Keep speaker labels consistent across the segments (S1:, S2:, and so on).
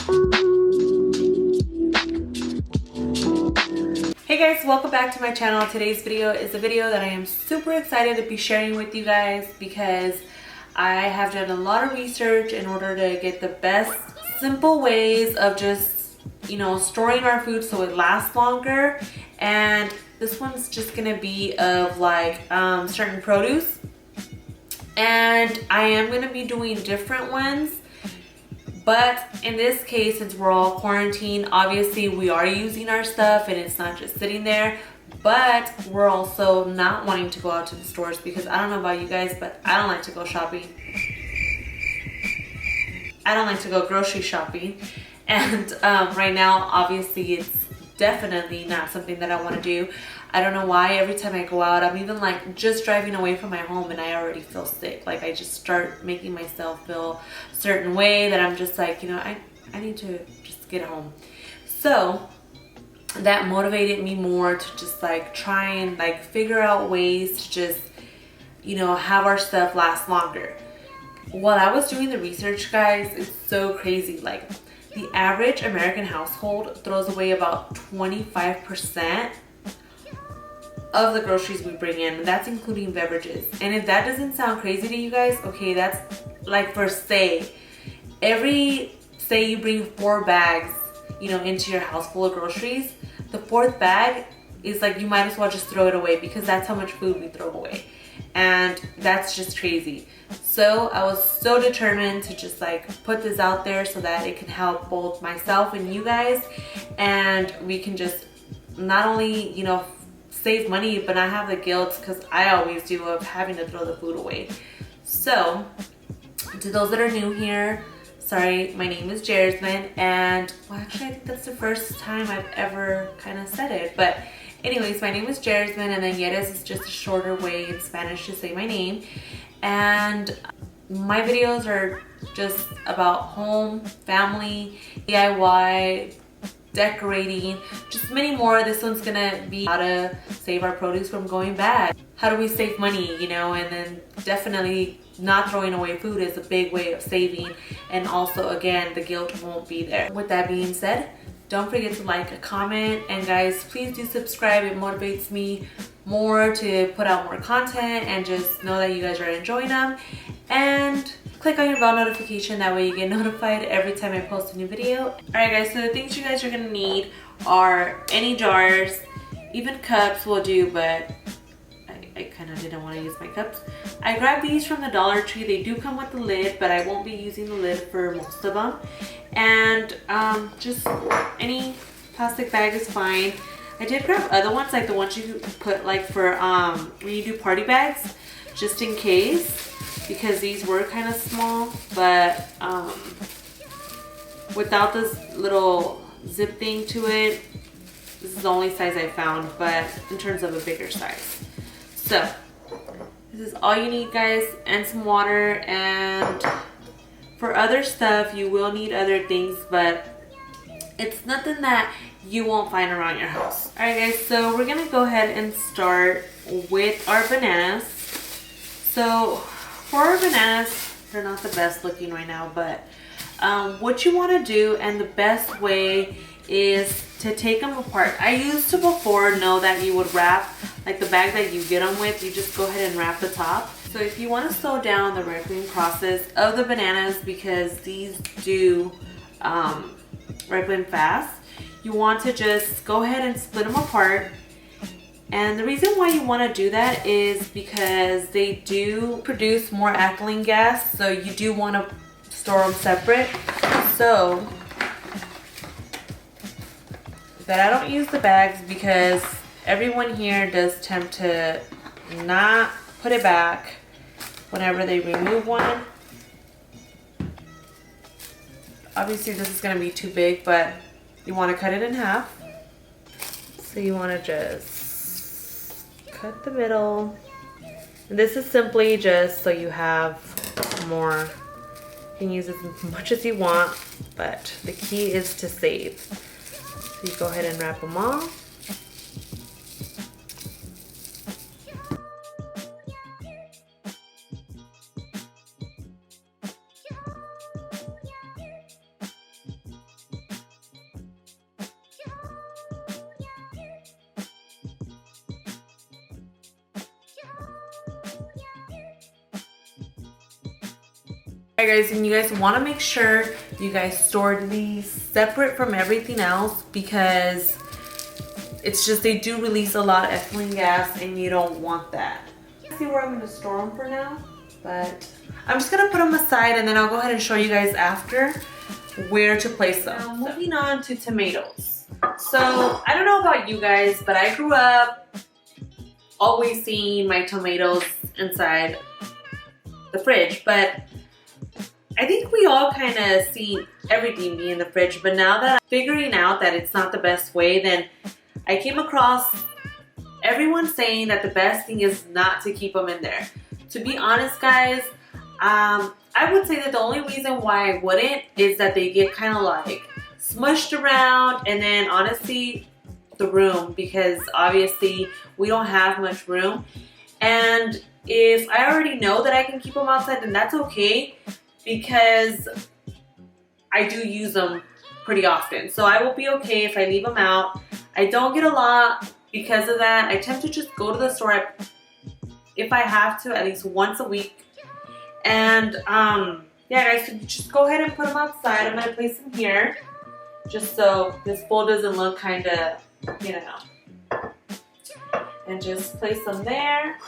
S1: Hey guys, welcome back to my channel. Today's video is a video that I am super excited to be sharing with you guys because I have done a lot of research in order to get the best simple ways of just, storing our food so it lasts longer. And this one's just gonna be of like certain produce, and I am gonna be doing different ones. But in this case, since we're all quarantined, obviously we are using our stuff and it's not just sitting there, but we're also not wanting to go out to the stores because I don't know about you guys, but I don't like to go shopping. I don't like to go grocery shopping. And right now, obviously it's definitely not something that I want to do. I don't know why every time I go out, I'm even like just driving away from my home and I already feel sick. Like I just start making myself feel a certain way that I'm just like, I need to just get home. So that motivated me more to just like try and like figure out ways to just, have our stuff last longer. While I was doing the research, guys, it's so crazy. Like the average American household throws away about 25% of the groceries we bring in. That's including beverages. And if that doesn't sound crazy to you guys, okay, that's like for say you bring 4 bags, into your house full of groceries, the 4th bag is like you might as well just throw it away because that's how much food we throw away. And that's just crazy. So I was so determined to just like put this out there so that it can help both myself and you guys, and we can just not only, save money, but not have the guilt, because I always do, of having to throw the food away. So to those that are new here, sorry, my name is Jasmine, and well, actually I think that's the first time I've ever kind of said it, but anyways, my name is Jasmine, and then Yeres is just a shorter way in Spanish to say my name. And my videos are just about home, family, DIY, decorating, just many more. This one's gonna be how to save our produce from going bad. How do we save money, and then definitely not throwing away food is a big way of saving, and also again the guilt won't be there. With that being said, don't forget to like, comment, and guys, please do subscribe. It motivates me more to put out more content and just know that you guys are enjoying them. And click on your bell notification, that way you get notified every time I post a new video. Alright guys, so the things you guys are gonna need are any jars, even cups will do, but I kind of didn't want to use my cups. I grabbed these from the Dollar Tree. They do come with the lid, but I won't be using the lid for most of them. And just any plastic bag is fine. I did grab other ones, like the ones you put like for when you do party bags, just in case, because these were kind of small, but without this little zip thing to it, this is the only size I found, but in terms of a bigger size. So this is all you need, guys, and some water. And for other stuff you will need other things, but it's nothing that you won't find around your house. Alright guys, so we're gonna go ahead and start with our bananas. So for our bananas, they're not the best looking right now, but what you want to do, and the best way, is to take them apart. I used to before know that you would wrap, like the bag that you get them with, you just go ahead and wrap the top. So if you want to slow down the ripening process of the bananas, because these do ripen fast, you want to just go ahead and split them apart. And the reason why you want to do that is because they do produce more ethylene gas, so you do want to store them separate. So that I don't use the bags, because everyone here does tend to not put it back whenever they remove one. Obviously this is going to be too big, but you want to cut it in half. So you want to just cut the middle. And this is simply just so you have more. You can use as much as you want, but the key is to save. So you go ahead and wrap them all. Alright guys, and you guys want to make sure you guys store these separate from everything else, because it's just they do release a lot of ethylene gas and you don't want that. Let's see where I'm going to store them for now, but I'm just going to put them aside and then I'll go ahead and show you guys after where to place them. Now, moving on to tomatoes. So I don't know about you guys, but I grew up always seeing my tomatoes inside the fridge, but I think we all kind of see everything be in the fridge, but now that I'm figuring out that it's not the best way, then I came across everyone saying that the best thing is not to keep them in there. To be honest, guys, I would say that the only reason why I wouldn't is that they get kind of like smushed around, and then honestly, the room, because obviously we don't have much room. And if I already know that I can keep them outside, then that's okay, because I do use them pretty often. So I will be okay if I leave them out. I don't get a lot because of that. I tend to just go to the store if I have to at least once a week. And yeah guys, so just go ahead and put them outside. I'm gonna place them here just so this bowl doesn't look kind of, you know, and just place them there.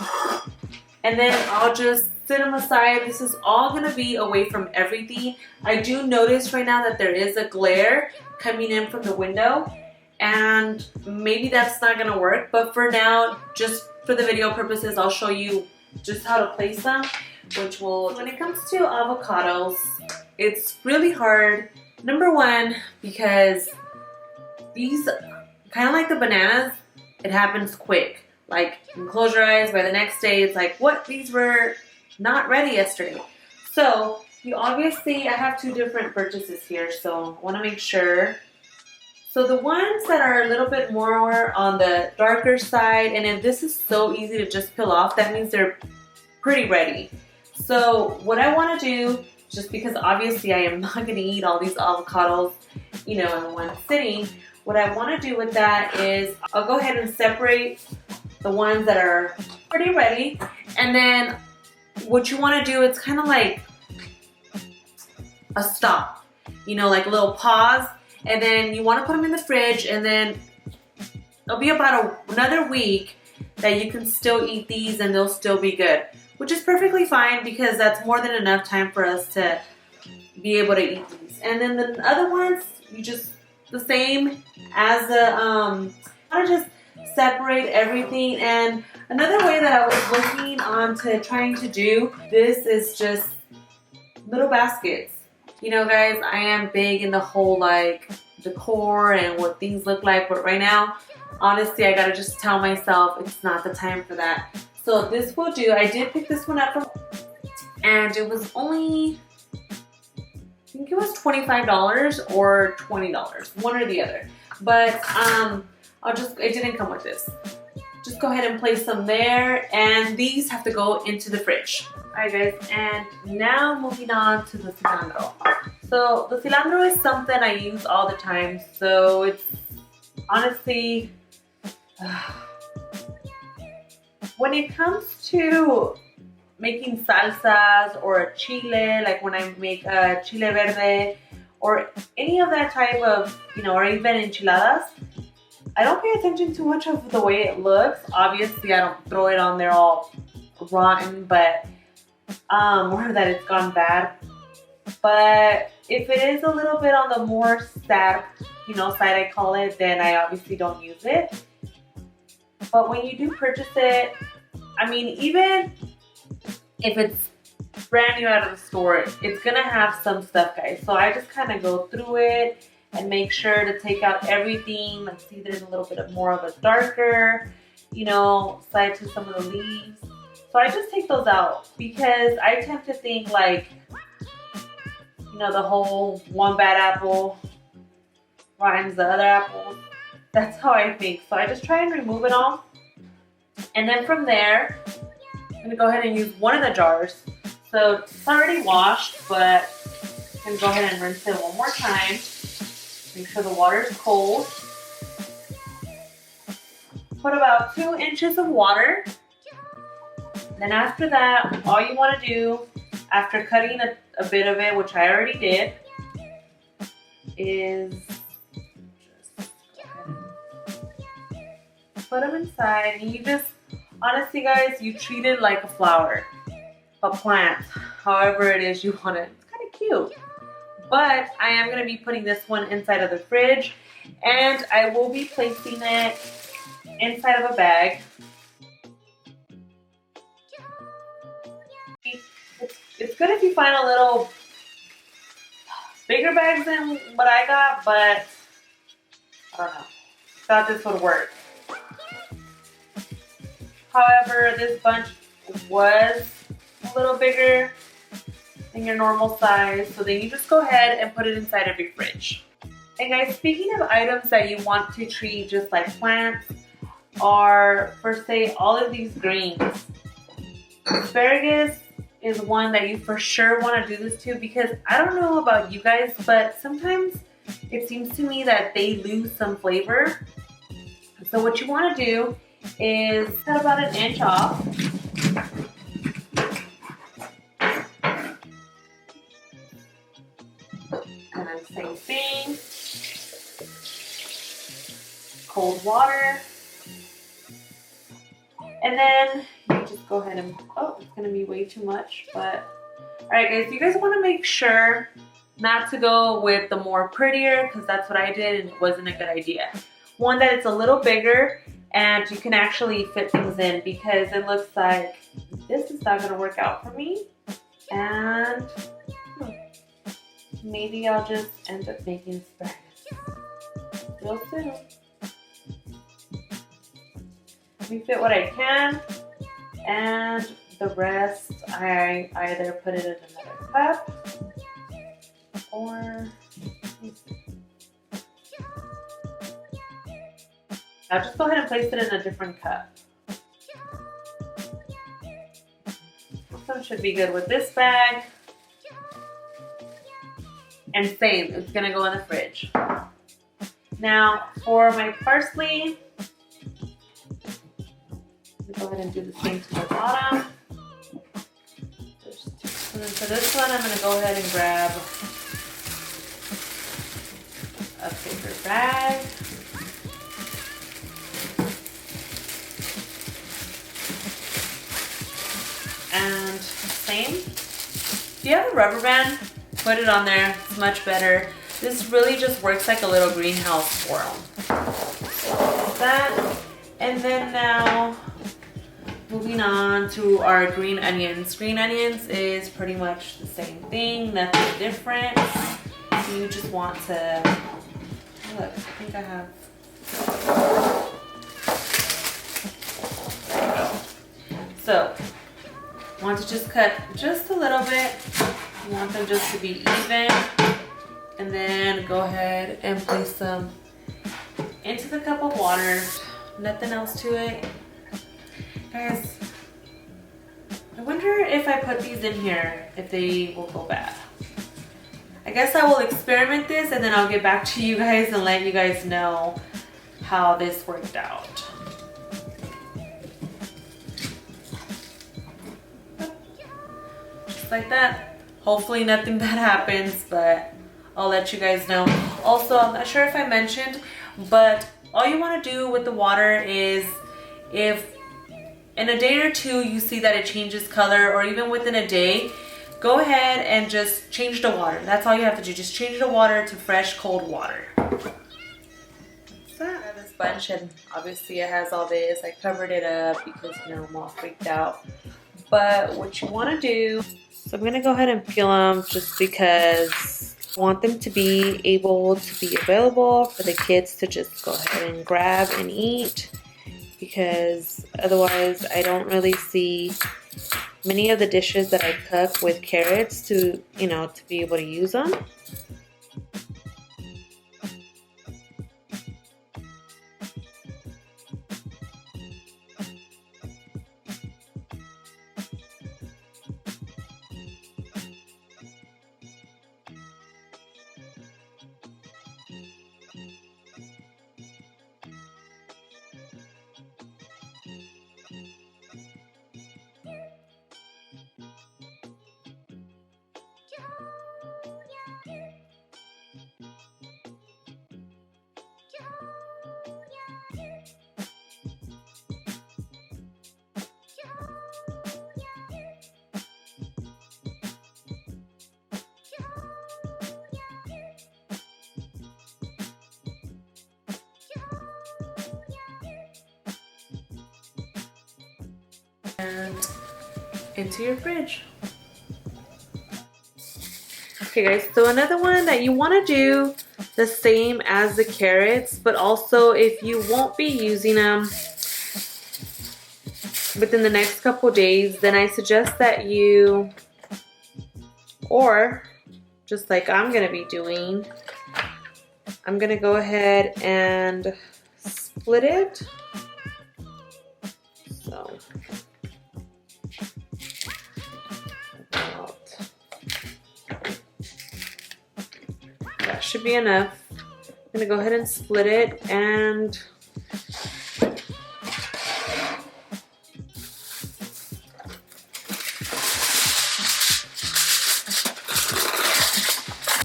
S1: And then I'll just sit them aside. This is all gonna be away from everything. I do notice right now that there is a glare coming in from the window, and maybe that's not gonna work, but for now, just for the video purposes, I'll show you just how to place them, which will, when it comes to avocados, it's really hard. Number one, because these, kind of like the bananas, it happens quick. Like, you close your eyes, by the next day, it's like, what? These were not ready yesterday. So, you obviously, I have two different purchases here, so I want to make sure. So, the ones that are a little bit more on the darker side, and if this is so easy to just peel off, that means they're pretty ready. So, what I want to do, just because obviously I am not going to eat all these avocados, you know, in one sitting, what I want to do with that is I'll go ahead and separate the ones that are pretty ready, and then what you want to do, it's kind of like a stop, you know, like a little pause, and then you want to put them in the fridge, and then it'll be about another week that you can still eat these and they'll still be good, which is perfectly fine because that's more than enough time for us to be able to eat these. And then the other ones, you just, the same as the, I just separate everything. And another way that I was looking on to trying to do this is just little baskets. You know guys, I am big in the whole like decor and what things look like, but right now, honestly, I gotta just tell myself it's not the time for that. So this will do. I did pick this one up from, and it was only, I think it was $25 or $20, one or the other. But it didn't come with this. Just go ahead and place them there, and these have to go into the fridge. Alright guys, and now moving on to the cilantro. So the cilantro is something I use all the time, so it's honestly, when it comes to making salsas or a chile, like when I make a chile verde or any of that type of, you know, or even enchiladas, I don't pay attention too much of the way it looks. Obviously, I don't throw it on there all rotten, but or that it's gone bad. But if it is a little bit on the more sad, you know, side I call it, then I obviously don't use it. But when you do purchase it, I mean, even if it's brand new out of the store, it's gonna have some stuff, guys. So I just kind of go through it and make sure to take out everything. Let's see, there's a little bit of more of a darker, you know, side to some of the leaves. So I just take those out because I tend to think like, you know, the whole one bad apple rhymes the other apple. That's how I think. So I just try and remove it all. And then from there, I'm gonna go ahead and use one of the jars. So it's already washed, but I'm gonna go ahead and rinse it one more time. Make sure the water is cold. Put about 2 inches of water. Then after that, all you want to do after cutting a bit of it, which I already did, is just put them inside. And you just, honestly guys, you treat it like a flower, a plant, however it is you want it. It's kind of cute. But I am going to be putting this one inside of the fridge, and I will be placing it inside of a bag. It's good if you find a little bigger bags than what I got, but I don't know. Thought this would work. However, this bunch was a little bigger than your normal size, so then you just go ahead and put it inside of your fridge. And guys, speaking of items that you want to treat just like plants, are for say all of these greens. Asparagus is one that you for sure want to do this to, because I don't know about you guys, but sometimes it seems to me that they lose some flavor. So what you want to do is cut about an inch off. And then same thing. Cold water. And then you just go ahead and, oh, it's gonna be way too much, but all right guys, you guys wanna make sure not to go with the more prettier, because that's what I did and it wasn't a good idea. One that it's a little bigger and you can actually fit things in, because it looks like this is not gonna work out for me. And maybe I'll just end up making asparagus real soon. Let me fit what I can, and the rest I either put it in another cup or I'll just go ahead and place it in a different cup. This one should be good with this bag. And same, it's gonna go in the fridge. Now for my parsley, go ahead and do the same to the bottom. And then for this one, I'm going to go ahead and grab a paper bag. And same. If you have a rubber band, put it on there. It's much better. This really just works like a little greenhouse for them. Like that. And then now, moving on to our green onions. Green onions is pretty much the same thing, nothing different. You just want to, look, I think I have, there we go. So, want to just cut just a little bit. You want them just to be even. And then go ahead and place them into the cup of water. Nothing else to it. Guys, I wonder if I put these in here, if they will go bad. I guess I will experiment this and then I'll get back to you guys and let you guys know how this worked out. Just like that. Hopefully nothing bad happens, but I'll let you guys know. Also, I'm not sure if I mentioned, but all you want to do with the water is, if in a day or two you see that it changes color, or even within a day, go ahead and just change the water. That's all you have to do. Just change the water to fresh, cold water. So I have this bunch, and obviously it has all this. I covered it up because, you know, I'm all freaked out. But what you want to do, so I'm going to go ahead and peel them just because I want them to be able to be available for the kids to just go ahead and grab and eat, because otherwise I don't really see many of the dishes that I cook with carrots to, you know, to be able to use them. and into your fridge. Okay guys, so another one that you want to do the same as the carrots, but also if you won't be using them within the next couple days, then I suggest that you, or just like I'm gonna be doing, I'm gonna go ahead and split it. So that should be enough. I'm gonna go ahead and split it and go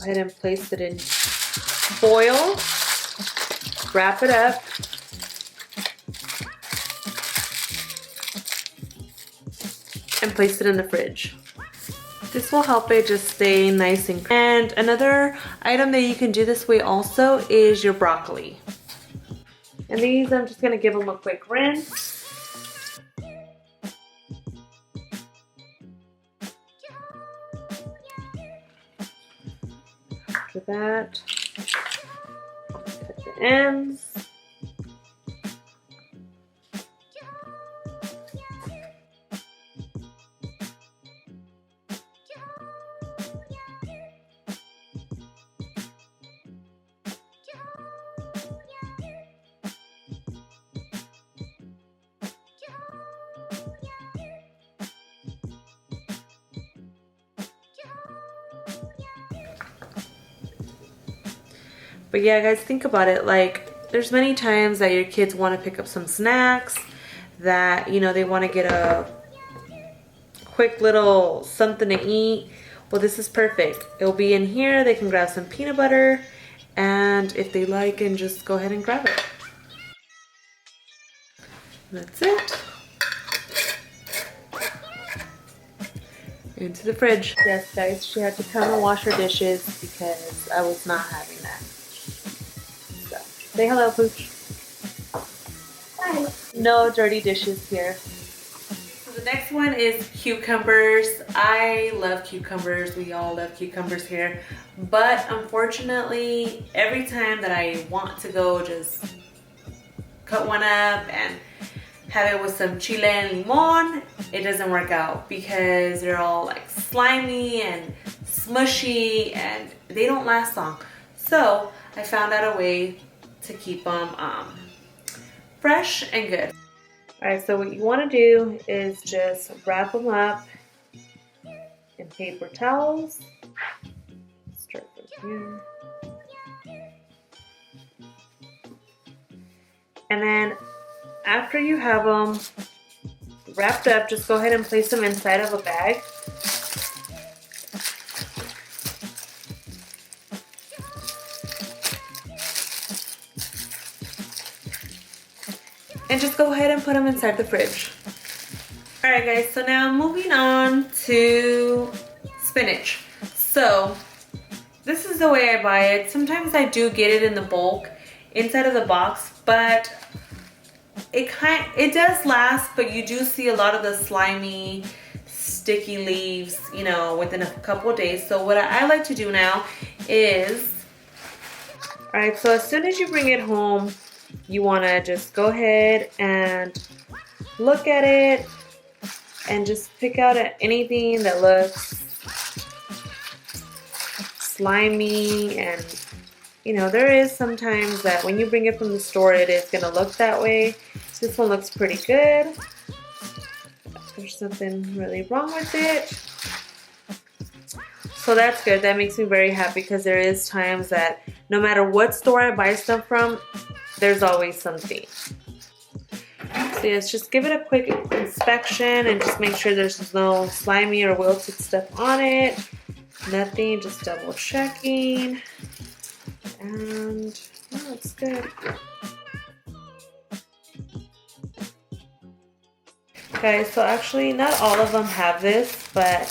S1: ahead and place it in foil, wrap it up, and place it in the fridge. This will help it just stay nice and another item that you can do this way also is your broccoli. And these I'm just gonna give them a quick rinse. After that, cut the ends. But yeah guys, think about it, like there's many times that your kids want to pick up some snacks, that you know they want to get a quick little something to eat. Well, this is perfect. It'll be in here, they can grab some peanut butter, and if they like, and just go ahead and grab it. That's it. Into the fridge. Yes guys, she had to come and wash her dishes because I was not having that. Say hello, Pooch. Hi. No dirty dishes here. So the next one is cucumbers. I love cucumbers. We all love cucumbers here. But unfortunately, every time that I want to go just cut one up and have it with some chile and limon, it doesn't work out because they're all like slimy and smushy and they don't last long. So I found out a way to keep them fresh and good. Alright, so what you want to do is just wrap them up in paper towels. Start from here. And then after you have them wrapped up, just go ahead and place them inside of a bag. And just go ahead and put them inside the fridge. Alright guys, so now moving on to spinach. So this is the way I buy it. Sometimes I do get it in the bulk inside of the box, but it does last, but you do see a lot of the slimy, sticky leaves, you know, within a couple of days. So what I like to do now is, alright, so as soon as you bring it home, you want to just go ahead and look at it and just pick out anything that looks slimy. And you know, there is sometimes that when you bring it from the store, it is going to look that way. This one looks pretty good. There's nothing really wrong with it. So that's good. That makes me very happy because there is times that no matter what store I buy stuff from, there's always something. So yes, just give it a quick inspection and just make sure there's no slimy or wilted stuff on it. Nothing, just double checking. And oh, it's good. Okay, so actually not all of them have this, but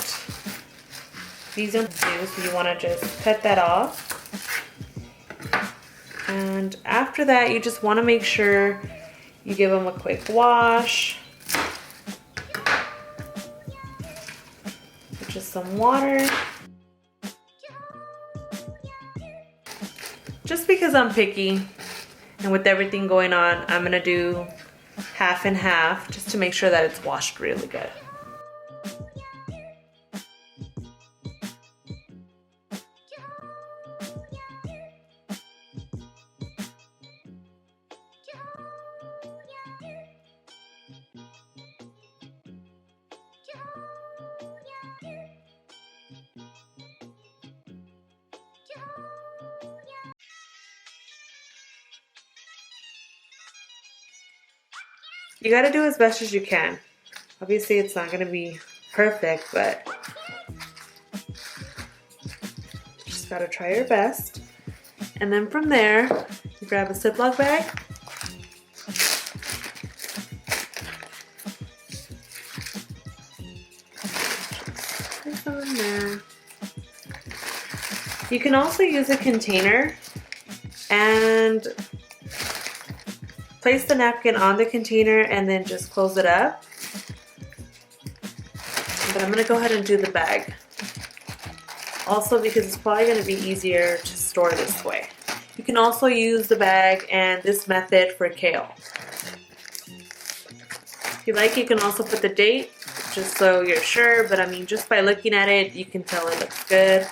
S1: these don't do, so you want to just cut that off. And after that, you just want to make sure you give them a quick wash. some water. Just because I'm picky and with everything going on, I'm gonna do half and half just to make sure that it's washed really good. You gotta do as best as you can. Obviously, it's not gonna be perfect, but just gotta try your best. And then from there, you grab a Ziploc bag. Put some in there. You can also use a container and place the napkin on the container and then just close it up. But I'm gonna go ahead and do the bag. Also because it's probably gonna be easier to store this way. You can also use the bag and this method for kale. If you like, you can also put the date, just so you're sure, but I mean, just by looking at it, you can tell it looks good.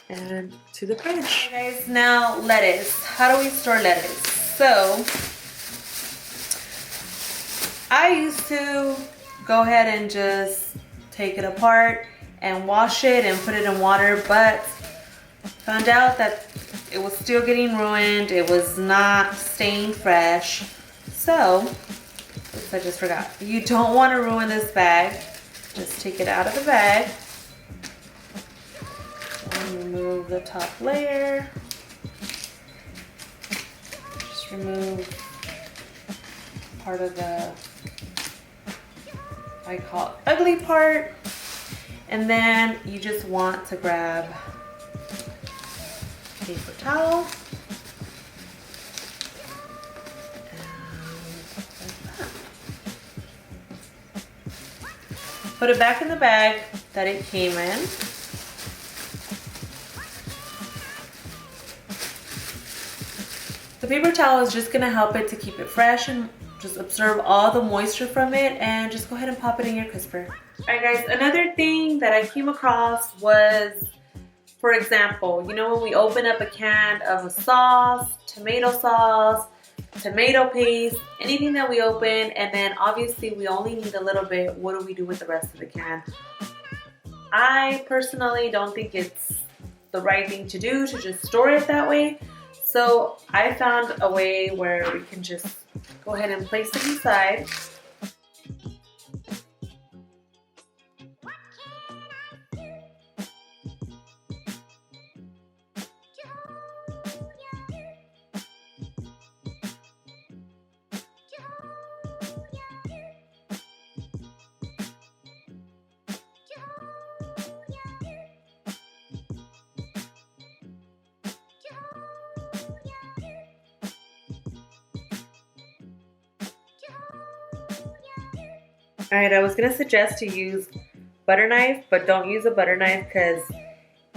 S1: And to the fridge. Okay guys, now lettuce. How do we store lettuce? So, I used to go ahead and just take it apart and wash it and put it in water, but found out that it was still getting ruined. It was not staying fresh. So, oops, I just forgot. You don't want to ruin this bag. Just take it out of the bag. And remove the top layer. Just remove part of the, I call it ugly part. And then you just want to grab a paper towel. Put it back in the bag that it came in. The paper towel is just gonna help it to keep it fresh and just absorb all the moisture from it, and just go ahead and pop it in your crisper. Alright guys, another thing that I came across was, for example, you know when we open up a can of a sauce, tomato paste, anything that we open, and then obviously we only need a little bit, what do we do with the rest of the can? I personally don't think it's the right thing to do to just store it that way. So I found a way where we can just go ahead and place it inside. Alright, I was going to suggest to use butter knife, but don't use a butter knife because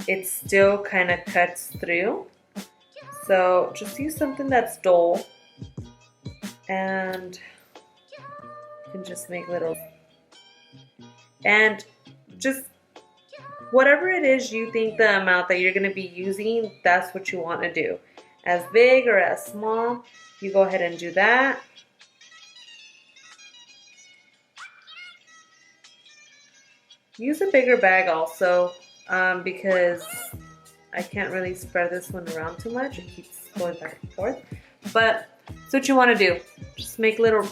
S1: it still kind of cuts through. So just use something that's dull, and you can just make little, and just whatever it is you think the amount that you're going to be using, that's what you want to do. As big or as small, you go ahead and do that. Use a bigger bag also, because I can't really spread this one around too much. It keeps going back and forth. But that's what you want to do. Just make little,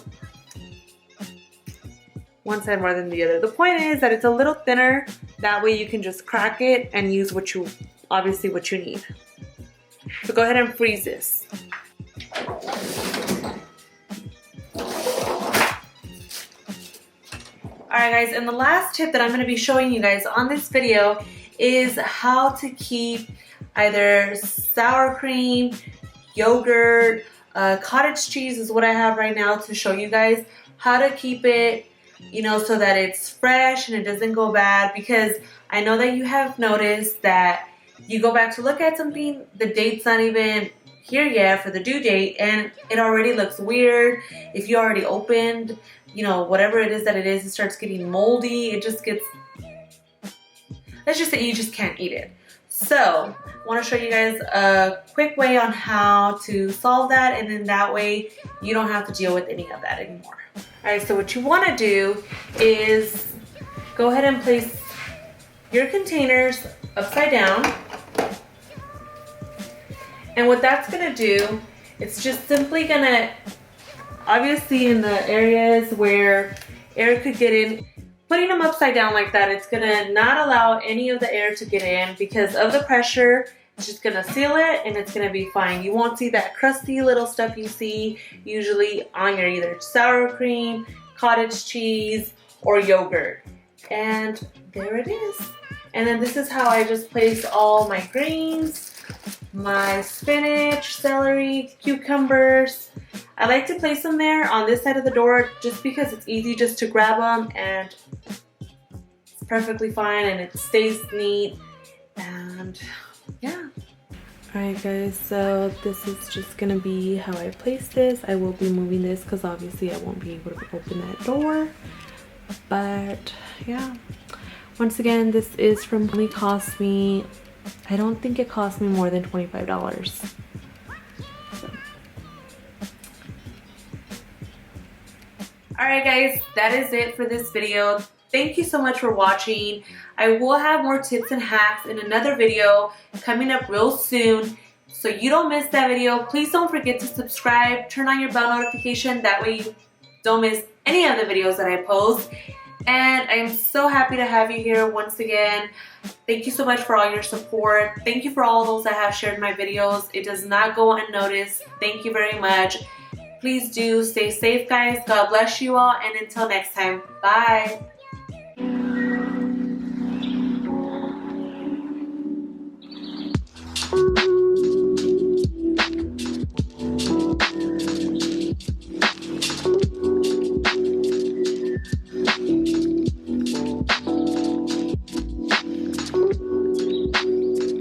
S1: one side more than the other. The point is that it's a little thinner. That way you can just crack it and use what you, obviously what you need. So go ahead and freeze this. Alright guys, and the last tip that I'm going to be showing you guys on this video is how to keep either sour cream, yogurt, cottage cheese is what I have right now to show you guys how to keep it you know, so that it's fresh and it doesn't go bad. Because I know that you have noticed that you go back to look at something, the date's not even here yet for the due date, and it already looks weird. If you already opened, you know, whatever it is that it is, it starts getting moldy. It just gets, let's just say you just can't eat it. So I want to show you guys a quick way on how to solve that, and then that way you don't have to deal with any of that anymore. All right, so what you want to do is go ahead and place your containers upside down. And what that's gonna do, it's just simply gonna, obviously in the areas where air could get in, putting them upside down like that, it's gonna not allow any of the air to get in because of the pressure. It's just gonna seal it and it's gonna be fine. You won't see that crusty little stuff you see usually on your either sour cream, cottage cheese, or yogurt. And there it is. And then this is how I just place all my greens, my spinach, celery, cucumbers. I like to place them there on this side of the door just because it's easy just to grab them and it's perfectly fine and it stays neat. And yeah. Alright guys, so this is just gonna be how I place this. I will be moving this because obviously I won't be able to open that door. But yeah. Once again, this is from only cost me, I don't think it cost me more than $25. So. Alright guys, that is it for this video. Thank you so much for watching. I will have more tips and hacks in another video coming up real soon. So you don't miss that video. Please don't forget to subscribe, turn on your bell notification. That way you don't miss any of the videos that I post. And I am so happy to have you here once again. Thank you so much for all your support. Thank you for all those that have shared my videos. It does not go unnoticed. Thank you very much. Please do stay safe, guys. God bless you all. And until next time, bye.